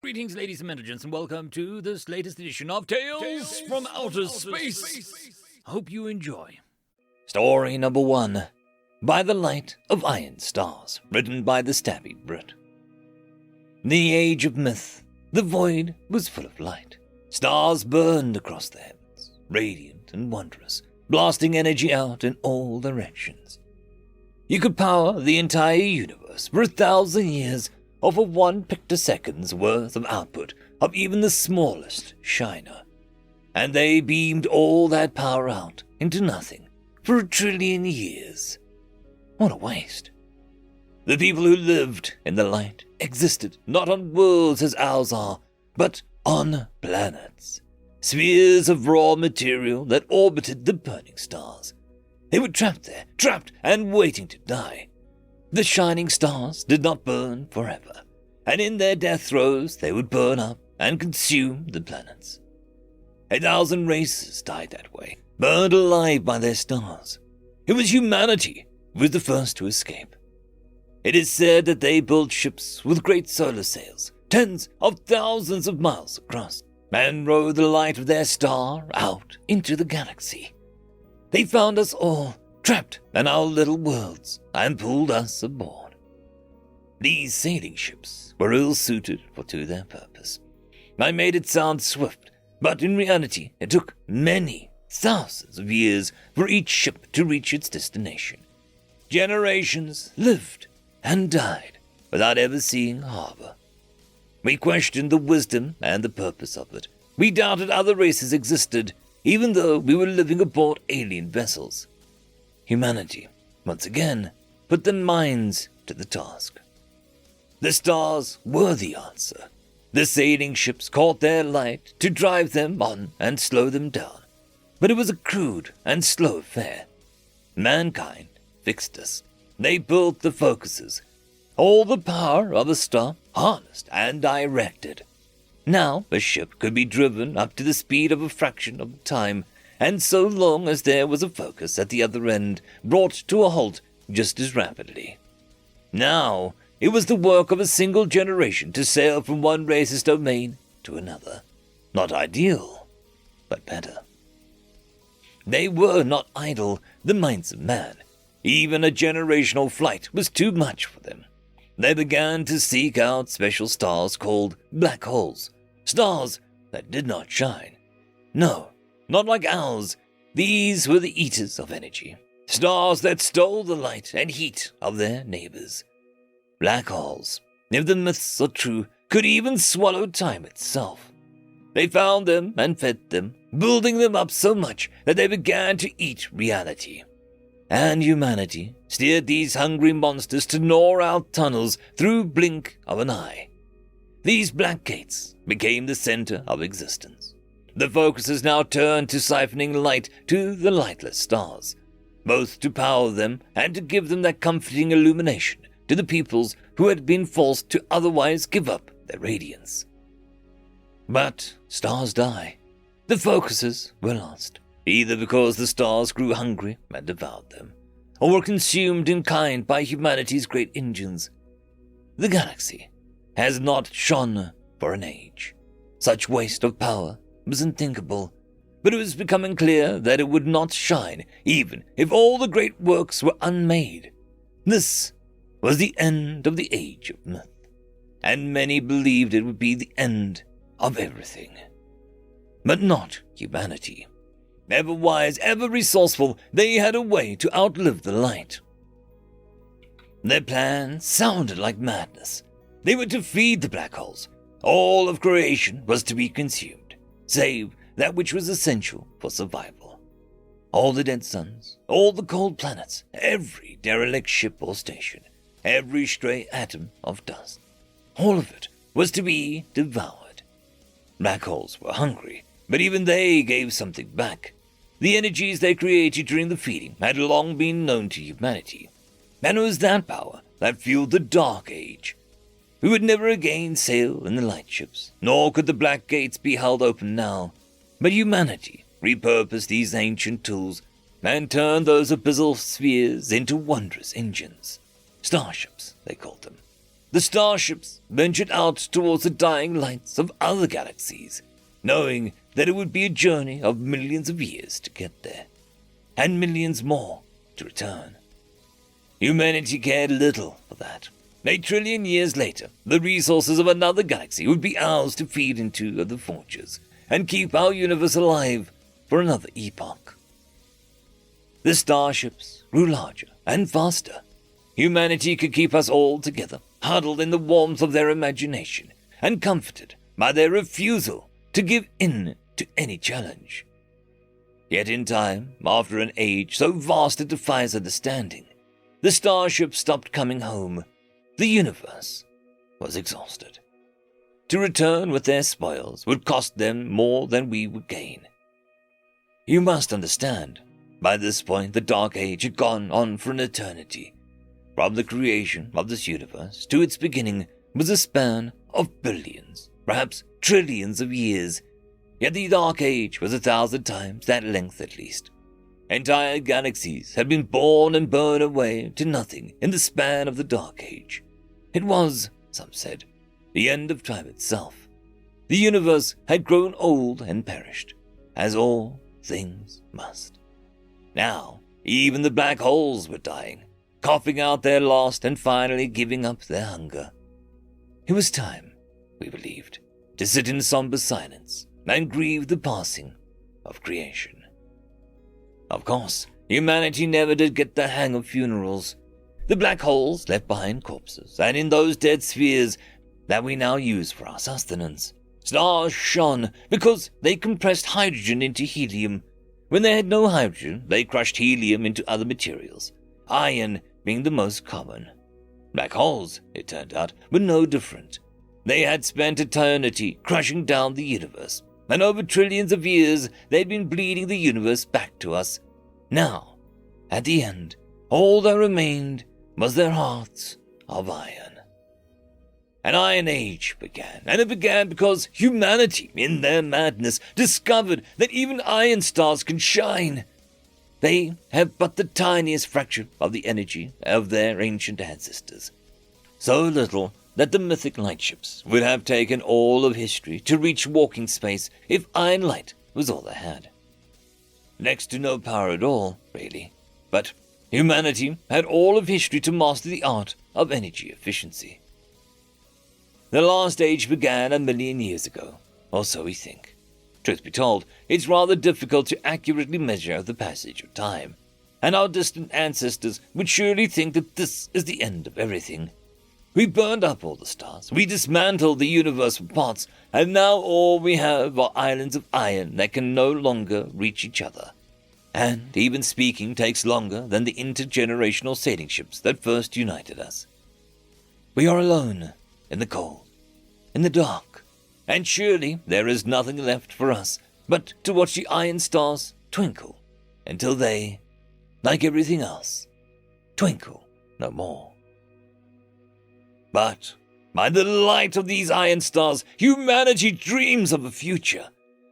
Greetings, ladies and gentlemen, and welcome to this latest edition of Tales from Outer Space. I hope you enjoy. Story number 1, By the Light of Iron Stars, written by the Stabby Brit. In the age of myth, the void was full of light. Stars burned across the heavens, radiant and wondrous, blasting energy out in all directions. You could power the entire universe for 1,000 years off of 1 pictosecond's worth of output of even the smallest shiner. And they beamed all that power out into nothing for 1 trillion years. What a waste. The people who lived in the light existed not on worlds as ours are, but on planets. Spheres of raw material that orbited the burning stars. They were trapped there, trapped and waiting to die. The shining stars did not burn forever, and in their death throes they would burn up and consume the planets. 1,000 races died that way, burned alive by their stars. It was humanity who was the first to escape. It is said that they built ships with great solar sails, tens of thousands of miles across, and rode the light of their star out into the galaxy. They found us all trapped in our little worlds and pulled us aboard. These sailing ships were ill-suited to their purpose. I made it sound swift, but in reality it took many thousands of years for each ship to reach its destination. Generations lived and died without ever seeing a harbor. We questioned the wisdom and the purpose of it. We doubted other races existed, even though we were living aboard alien vessels. Humanity, once again, put their minds to the task. The stars were the answer. The sailing ships caught their light to drive them on and slow them down. But it was a crude and slow affair. Mankind fixed us. They built the focuses. All the power of a star harnessed and directed. Now a ship could be driven up to the speed of a fraction of the time, and so long as there was a focus at the other end, brought to a halt just as rapidly. Now, it was the work of a single generation to sail from one race's domain to another. Not ideal, but better. They were not idle, the minds of man. Even a generational flight was too much for them. They began to seek out special stars called black holes, stars that did not shine. No, not like ours. These were the eaters of energy, stars that stole the light and heat of their neighbors. Black holes, if the myths are true, could even swallow time itself. They found them and fed them, building them up so much that they began to eat reality. And humanity steered these hungry monsters to gnaw out tunnels through blink of an eye. These black gates became the center of existence. The focus is now turned to siphoning light to the lightless stars, both to power them and to give them that comforting illumination to the peoples who had been forced to otherwise give up their radiance. But stars die. The focuses were lost, either because the stars grew hungry and devoured them, or were consumed in kind by humanity's great engines. The galaxy has not shone for an age. Such waste of power was unthinkable, but it was becoming clear that it would not shine even if all the great works were unmade. This was the end of the age of myth, and many believed it would be the end of everything. But not humanity. Ever wise, ever resourceful, they had a way to outlive the light. Their plan sounded like madness. They were to feed the black holes. All of creation was to be consumed, save that which was essential for survival. All the dead suns, all the cold planets, every derelict ship or station, every stray atom of dust, all of it was to be devoured. Black holes were hungry, but even they gave something back. The energies they created during the feeding had long been known to humanity, and it was that power that fueled the Dark Age. We would never again sail in the light ships, nor could the black gates be held open now, but humanity repurposed these ancient tools and turned those abyssal spheres into wondrous engines. Starships, they called them. the starships ventured out towards the dying lights of other galaxies, knowing that it would be a journey of millions of years to get there, and millions more to return. Humanity cared little for that. 8 trillion years later, the resources of another galaxy would be ours to feed into the forges and keep our universe alive for another epoch. The starships grew larger and faster. Humanity could keep us all together, huddled in the warmth of their imagination and comforted by their refusal to give in to any challenge. Yet in time, after an age so vast it defies understanding, the starships stopped coming home. The universe was exhausted. To return with their spoils would cost them more than we would gain. You must understand, by this point the Dark Age had gone on for an eternity. From the creation of this universe to its beginning was a span of billions, perhaps trillions of years, yet the Dark Age was 1,000 times that length at least. Entire galaxies had been born and burned away to nothing in the span of the Dark Age. It was, some said, the end of time itself. The universe had grown old and perished, as all things must. Now, even the black holes were dying, coughing out their last and finally giving up their hunger. It was time, we believed, to sit in somber silence and grieve the passing of creation. Of course, humanity never did get the hang of funerals. The black holes left behind corpses, and in those dead spheres that we now use for our sustenance, stars shone because they compressed hydrogen into helium. When they had no hydrogen, they crushed helium into other materials, iron being the most common. Black holes, it turned out, were no different. They had spent eternity crushing down the universe, and over trillions of years they'd been bleeding the universe back to us. Now, at the end, all that remained was their hearts of iron. An Iron Age began, and it began because humanity, in their madness, discovered that even iron stars can shine. They have but the tiniest fraction of the energy of their ancient ancestors, so little that the mythic lightships would have taken all of history to reach walking space if iron light was all they had. Next to no power at all, really, but humanity had all of history to master the art of energy efficiency. The last age began 1 million years ago, or so we think. Truth be told, it's rather difficult to accurately measure the passage of time, and our distant ancestors would surely think that this is the end of everything. We burned up all the stars, we dismantled the universe for parts, and now all we have are islands of iron that can no longer reach each other. And even speaking takes longer than the intergenerational sailing ships that first united us. We are alone, in the cold, in the dark, and surely there is nothing left for us but to watch the iron stars twinkle until they, like everything else, twinkle no more. But by the light of these iron stars, humanity dreams of a future.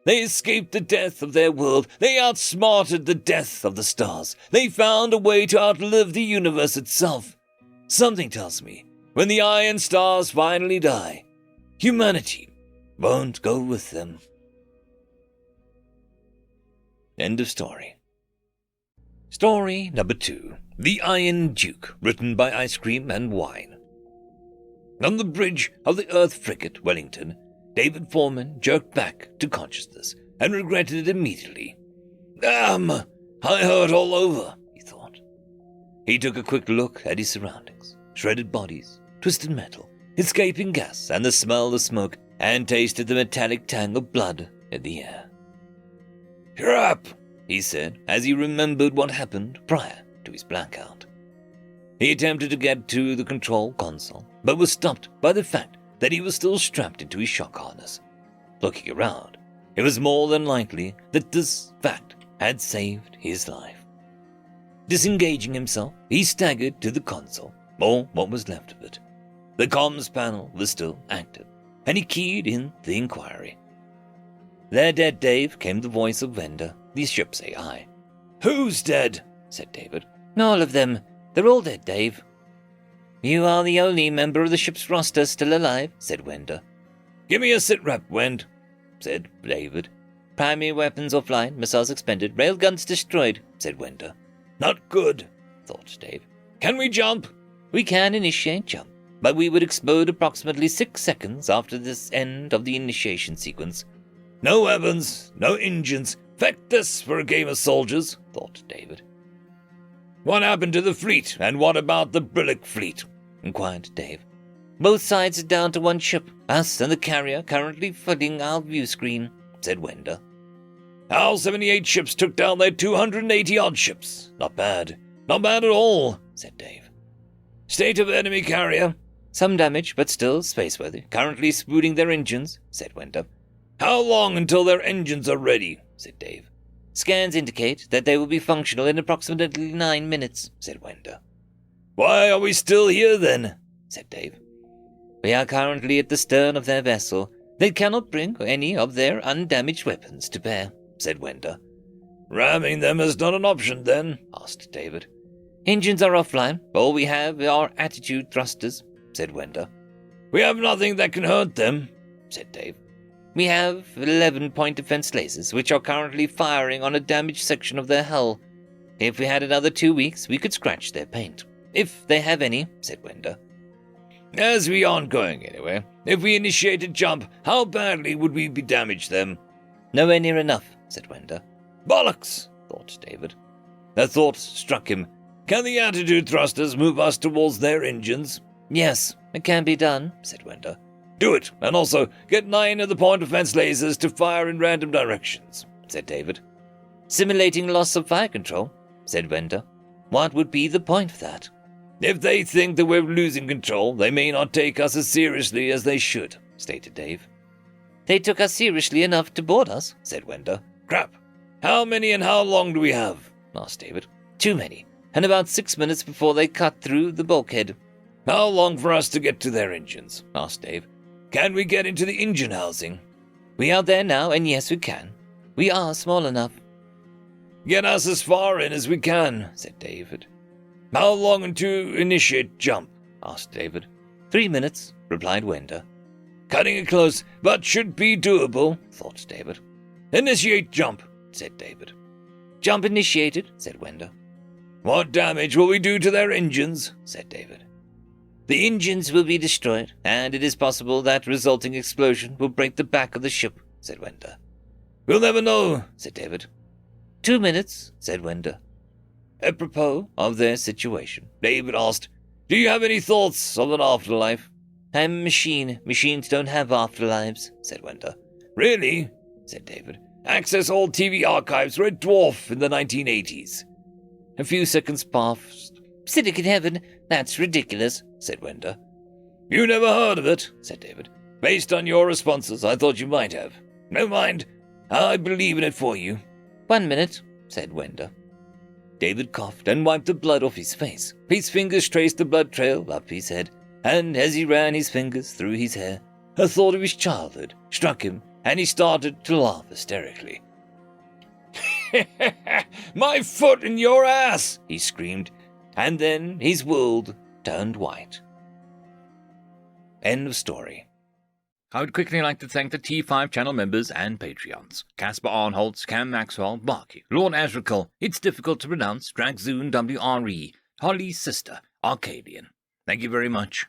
They escaped the death of their world. They outsmarted the death of the stars. They found a way to outlive the universe itself. Something tells me, when the iron stars finally die, humanity won't go with them. End of story. Story number 2. The Iron Duke, written by Ice Cream and Wine. On the bridge of the Earth frigate Wellington, David Foreman jerked back to consciousness and regretted it immediately. Damn! I hurt all over, he thought. He took a quick look at his surroundings. Shredded bodies, twisted metal, escaping gas and the smell of smoke, and tasted the metallic tang of blood in the air. Crap, he said as he remembered what happened prior to his blackout. He attempted to get to the control console, but was stopped by the fact that he was still strapped into his shock harness. Looking around, it was more than likely that this fact had saved his life. Disengaging himself, he staggered to the console, or what was left of it. The comms panel was still active, and he keyed in the inquiry. They're dead, Dave, came the voice of Venda, the ship's AI. Who's dead? Said David. All of them. They're all dead, Dave. You are the only member of the ship's roster still alive, said Wender. Give me a sit-rep, Wend, said David. Primary weapons offline, missiles expended, railguns destroyed, said Wender. Not good, thought Dave. Can we jump? We can initiate jump, but we would explode approximately 6 seconds after this end of the initiation sequence. No weapons, no engines. Feck this for a game of soldiers, thought David. What happened to the fleet, and what about the Brillic fleet? Inquired Dave. Both sides are down to one ship, us and the carrier currently flooding our view screen, said Wender. Our 78 ships took down their 280-odd ships. Not bad. Not bad at all, said Dave. State of enemy carrier? Some damage, but still spaceworthy. Currently spooting their engines, said Wender. How long until their engines are ready? Said Dave. Scans indicate that they will be functional in approximately 9 minutes, said Wender. Why are we still here then? Said Dave. We are currently at the stern of their vessel. They cannot bring any of their undamaged weapons to bear, said Wender. Ramming them is not an option then? Asked David. Engines are offline. All we have are attitude thrusters, said Wender. We have nothing that can hurt them, said Dave. We have 11-point defense lasers, which are currently firing on a damaged section of their hull. If we had another 2 weeks, we could scratch their paint. If they have any, said Wender. As we aren't going anywhere, if we initiated jump, how badly would we be damaged them? Nowhere near enough, said Wender. Bollocks, thought David. A thought struck him. Can the attitude thrusters move us towards their engines? Yes, it can be done, said Wender. Do it, and also get 9 of the point defense lasers to fire in random directions, said David. Simulating loss of fire control, said Wender. What would be the point of that? If they think that we're losing control, they may not take us as seriously as they should, stated Dave. They took us seriously enough to board us, said Wender. Crap. How many and how long do we have? Asked David. Too many, and about 6 minutes before they cut through the bulkhead. How long for us to get to their engines? Asked Dave. Can we get into the engine housing? We are there now, and yes, we can. We are small enough. Get us as far in as we can, said David. How long until initiate jump? Asked David. 3 minutes, replied Wender. Cutting it close, but should be doable, thought David. Initiate jump, said David. Jump initiated, said Wender. What damage will we do to their engines? Said David. The engines will be destroyed, and it is possible that resulting explosion will break the back of the ship, said Wender. We'll never know, said David. 2 minutes, said Wender. Apropos of their situation, David asked, Do you have any thoughts of an afterlife? I'm a machine. Machines don't have afterlives, said Wender. Really? Said David. Access all TV archives Red Dwarf in the 1980s. A few seconds passed. Cynic in heaven, that's ridiculous, said Wender. You never heard of it, said David. Based on your responses, I thought you might have. No mind, I believe in it for you. 1 minute, said Wender. David coughed and wiped the blood off his face. His fingers traced the blood trail up his head, and as he ran his fingers through his hair, a thought of his childhood struck him, and he started to laugh hysterically. My foot in your ass, he screamed, and then his world turned white. End of story. I would quickly like to thank the T5 channel members and Patreons. Caspar Arnholtz, Cam Maxwell, Barky, Lord Azrakal, It's Difficult to Pronounce, Dragzoon WRE, Holly's Sister, Arcadian. Thank you very much.